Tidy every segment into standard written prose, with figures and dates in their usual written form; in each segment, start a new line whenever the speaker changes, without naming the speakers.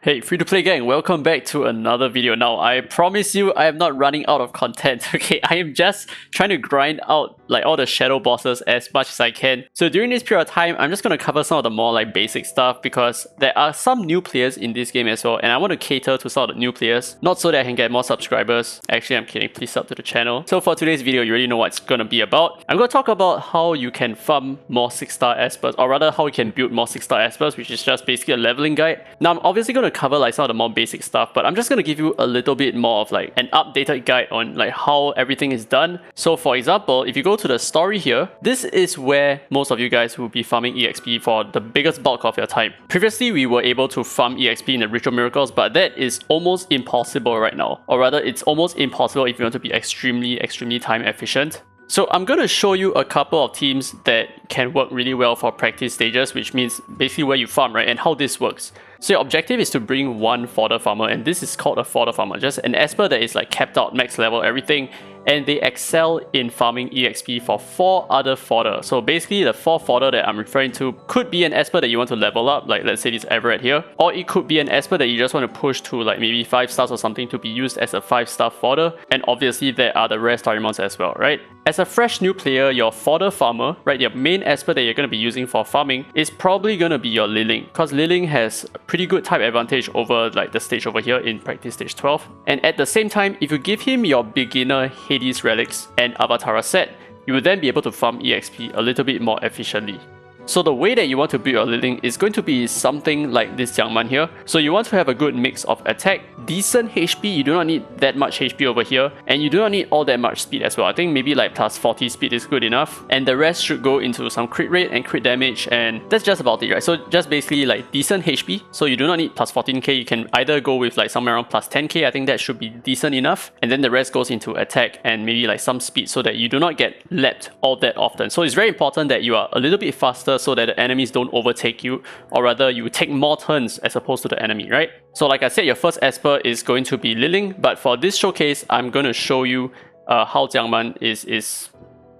Hey, free-to-play gang, welcome back to another video. Now, I promise you, I am not running out of content, okay? I am just trying to grind out like all the shadow bosses as much as I can. So during this period of time, I'm just going to cover some of the more like basic stuff because there are some new players in this game as well, and I want to cater to some of the new players, not so that I can get more subscribers. Actually, I'm kidding, please sub to the channel. So for today's video, you already know what it's going to be about. I'm going to talk about how you can farm more 6-star espers, or rather how you can build more 6-star espers, which is just basically a leveling guide. Now, I'm obviously going to cover like some of the more basic stuff, but I'm just going to give you a little bit more of like an updated guide on like how everything is done. So for example, if you go to the story here, this is where most of you guys will be farming EXP for the biggest bulk of your time. Previously, we were able to farm EXP in the Ritual Miracles, but that is almost impossible right now. Or rather, it's almost impossible if you want to be extremely time efficient. So I'm going to show you a couple of teams that can work really well for practice stages, which means basically where you farm, right, and how this works. So your objective is to bring one fodder farmer, and this is called a fodder farmer, just an esper that is like capped out, max level, everything, and they excel in farming EXP for 4 other fodder. So basically the 4 fodder that I'm referring to could be an esper that you want to level up, like let's say this Everett here, or it could be an esper that you just want to push to like maybe 5 stars or something to be used as a 5-star fodder, and obviously there are the rare Starimons as well, right? As a fresh new player, your fodder farmer, right, your main esper that you're going to be using for farming is probably going to be your Liling, because Liling has a pretty good type advantage over like the stage over here in practice stage 12. And at the same time, if you give him your beginner Hades relics and Avatara set, you will then be able to farm EXP a little bit more efficiently. So the way that you want to build your Liling is going to be something like this Jiang Man here. So you want to have a good mix of attack, decent HP, you do not need that much HP over here, and you do not need all that much speed as well. I think maybe like plus 40 speed is good enough, and the rest should go into some crit rate and crit damage, and that's just about it, right? So just basically like decent HP, so you do not need plus 14k, you can either go with like somewhere around plus 10k, I think that should be decent enough, and then the rest goes into attack and maybe like some speed so that you do not get lapped all that often. So it's very important that you are a little bit faster so that the enemies don't overtake you, or rather you take more turns as opposed to the enemy, right? So like I said, your first esper is going to be Liling, but for this showcase, I'm going to show you how Jiang Man is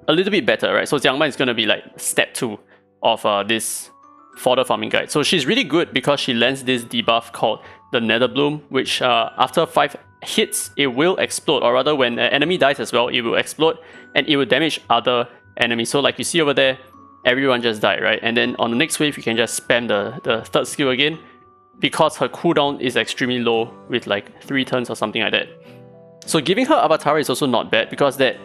a little bit better, right? So Jiang Man is going to be like step 2 of this fodder farming guide. So she's really good because she lands this debuff called the Nether Bloom, which after 5 hits, it will explode, or rather when an enemy dies as well, it will explode and it will damage other enemies. So like you see over there, everyone just died, right? And then on the next wave, you can just spam the third skill again because her cooldown is extremely low with like 3 turns or something like that. So giving her Avatar is also not bad because that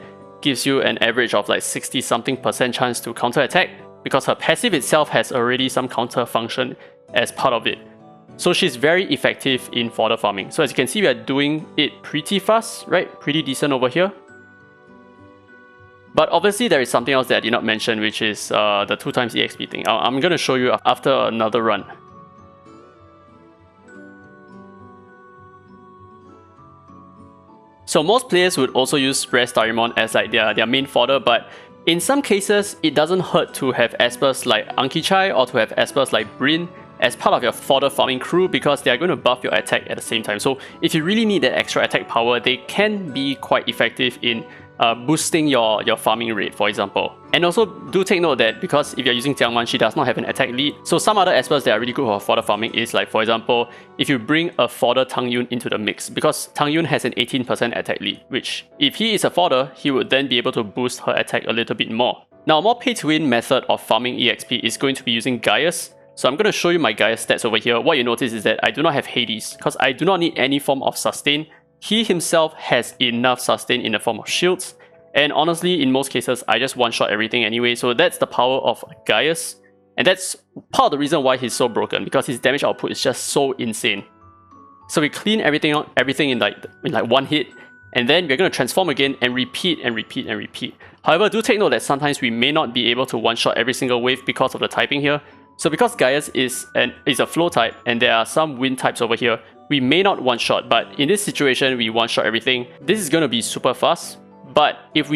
gives you an average of like 60-something% chance to counter attack because her passive itself has already some counter function as part of it. So she's very effective in fodder farming. So as you can see, we are doing it pretty fast, right? Pretty decent over here. But obviously there is something else that I did not mention, which is the 2x EXP thing. I'm going to show you after another run. So most players would also use rare Starimon as like their main fodder, but in some cases it doesn't hurt to have espers like Anki-Chai or to have espers like Bryn as part of your fodder farming crew because they are going to buff your attack at the same time. So if you really need that extra attack power, they can be quite effective in boosting your farming rate, for example. And also do take note that because if you're using Jiang Man, she does not have an attack lead. So some other espers that are really good for fodder farming is like, for example, if you bring a fodder Tang Yun into the mix, because Tang Yun has an 18% attack lead, which if he is a fodder, he would then be able to boost her attack a little bit more. Now, a more pay-to-win method of farming EXP is going to be using Gaius. So I'm going to show you my Gaius stats over here. What you notice is that I do not have Hades because I do not need any form of sustain. He himself has enough sustain in the form of shields, and honestly, in most cases, I just one-shot everything anyway, so that's the power of Gaius, and that's part of the reason why he's so broken, because his damage output is just so insane. So we clean everything out, in like one hit, and then we're going to transform again and repeat and repeat and repeat. However, do take note that sometimes we may not be able to one-shot every single wave because of the typing here. So because Gaius is a flow type, and there are some wind types over here, we may not one-shot, but in this situation, we one-shot everything. This is going to be super fast. But if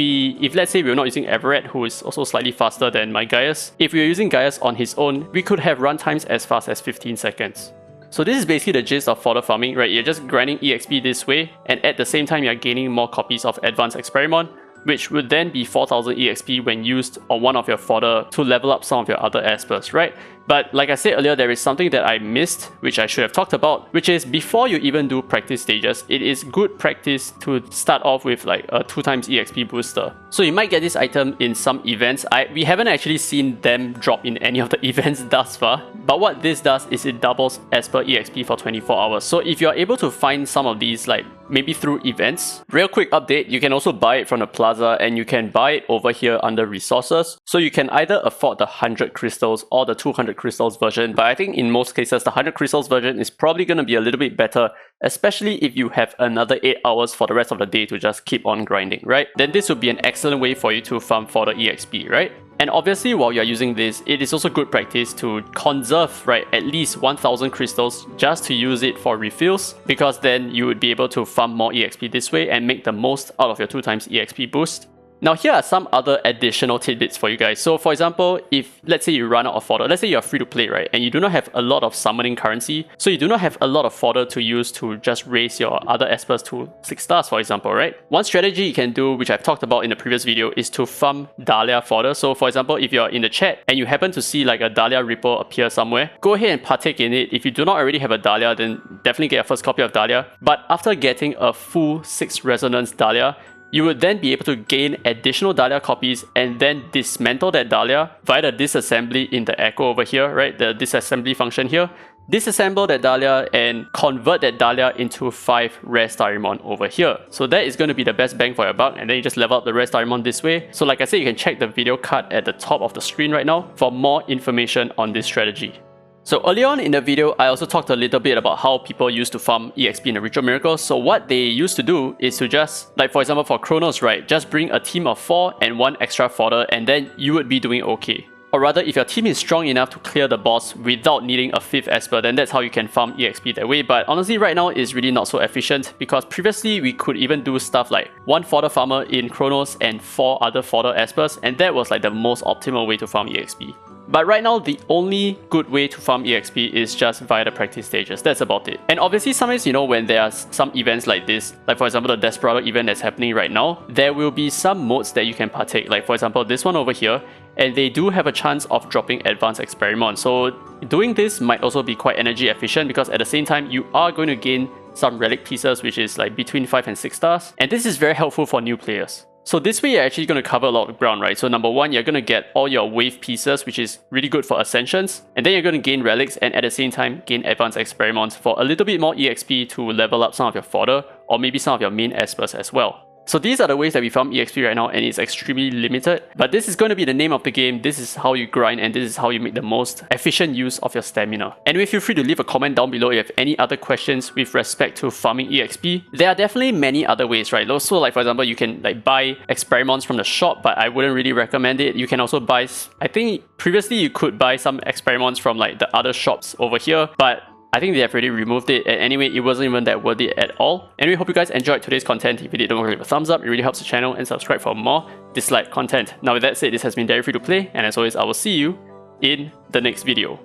let's say we're not using Everett, who is also slightly faster than my Gaius, if we're using Gaius on his own, we could have run times as fast as 15 seconds. So this is basically the gist of fodder farming, right? You're just grinding EXP this way, and at the same time, you're gaining more copies of Advanced Experiment, which would then be 4000 EXP when used on one of your fodder to level up some of your other espers, right? But like I said earlier, there is something that I missed, which I should have talked about, which is before you even do practice stages, it is good practice to start off with like a 2x EXP booster. So you might get this item in some events. We haven't actually seen them drop in any of the events thus far, but what this does is it doubles as per EXP for 24 hours. So if you're able to find some of these, like maybe through events, real quick update, you can also buy it from the plaza, and you can buy it over here under resources. So you can either afford the 100 crystals or the 200 crystals version, but I think in most cases the 100 crystals version is probably going to be a little bit better, especially if you have another 8 hours for the rest of the day to just keep on grinding, right? Then this would be an excellent way for you to farm for the EXP, right? And obviously, while you're using this, it is also good practice to conserve, right, at least 1000 crystals just to use it for refills, because then you would be able to farm more EXP this way and make the most out of your 2x EXP boost. Now here are some other additional tidbits for you guys. So for example, if let's say you run out of fodder, let's say you're free to play, right, and you do not have a lot of summoning currency, so you do not have a lot of fodder to use to just raise your other espers to 6 stars, for example, right? One strategy you can do, which I've talked about in the previous video, is to farm Dahlia fodder. So for example, if you're in the chat and you happen to see like a Dahlia Ripple appear somewhere, go ahead and partake in it. If you do not already have a Dahlia, then definitely get your first copy of Dahlia. But after getting a full 6 resonance Dahlia, you would then be able to gain additional Dahlia copies and then dismantle that Dahlia via the disassembly in the echo over here, right? The disassembly function here. Disassemble that Dahlia and convert that Dahlia into 5 rare Starimon over here. So that is going to be the best bang for your buck, and then you just level up the rare Starimon this way. So like I said, you can check the video card at the top of the screen right now for more information on this strategy. So early on in the video, I also talked a little bit about how people used to farm EXP in the Ritual Miracles. So what they used to do is to just, like for example for Chronos, right, just bring a team of 4 and 1 extra fodder, and then you would be doing okay. Or rather, if your team is strong enough to clear the boss without needing a 5th Esper, then that's how you can farm EXP that way. But honestly, right now it's really not so efficient, because previously we could even do stuff like 1 fodder farmer in Chronos and 4 other fodder Espers, and that was like the most optimal way to farm EXP. But right now, the only good way to farm EXP is just via the practice stages. That's about it. And obviously, sometimes, you know, when there are some events like this, like for example, the Desperado event that's happening right now, there will be some modes that you can partake. Like for example, this one over here, and they do have a chance of dropping Advanced Experiment. So doing this might also be quite energy efficient, because at the same time, you are going to gain some relic pieces, which is like between 5 and 6 stars. And this is very helpful for new players. So this way you're actually going to cover a lot of ground, right? So number 1, you're going to get all your wave pieces, which is really good for ascensions. And then you're going to gain relics and at the same time gain advanced experiments for a little bit more EXP to level up some of your fodder or maybe some of your main espers as well. So these are the ways that we farm EXP right now, and it's extremely limited. But this is going to be the name of the game. This is how you grind, and this is how you make the most efficient use of your stamina. Anyway, feel free to leave a comment down below if you have any other questions with respect to farming EXP. There are definitely many other ways, right? Also, like for example, you can like buy experiments from the shop, but I wouldn't really recommend it. You can also buy, I think previously you could buy some experiments from like the other shops over here, but I think they have already removed it, and anyway, it wasn't even that worth it at all. Anyway, hope you guys enjoyed today's content. If you did, don't forget to leave a thumbs up. It really helps the channel, and subscribe for more Dislyte content. Now with that said, this has been Free to Play, and as always, I will see you in the next video.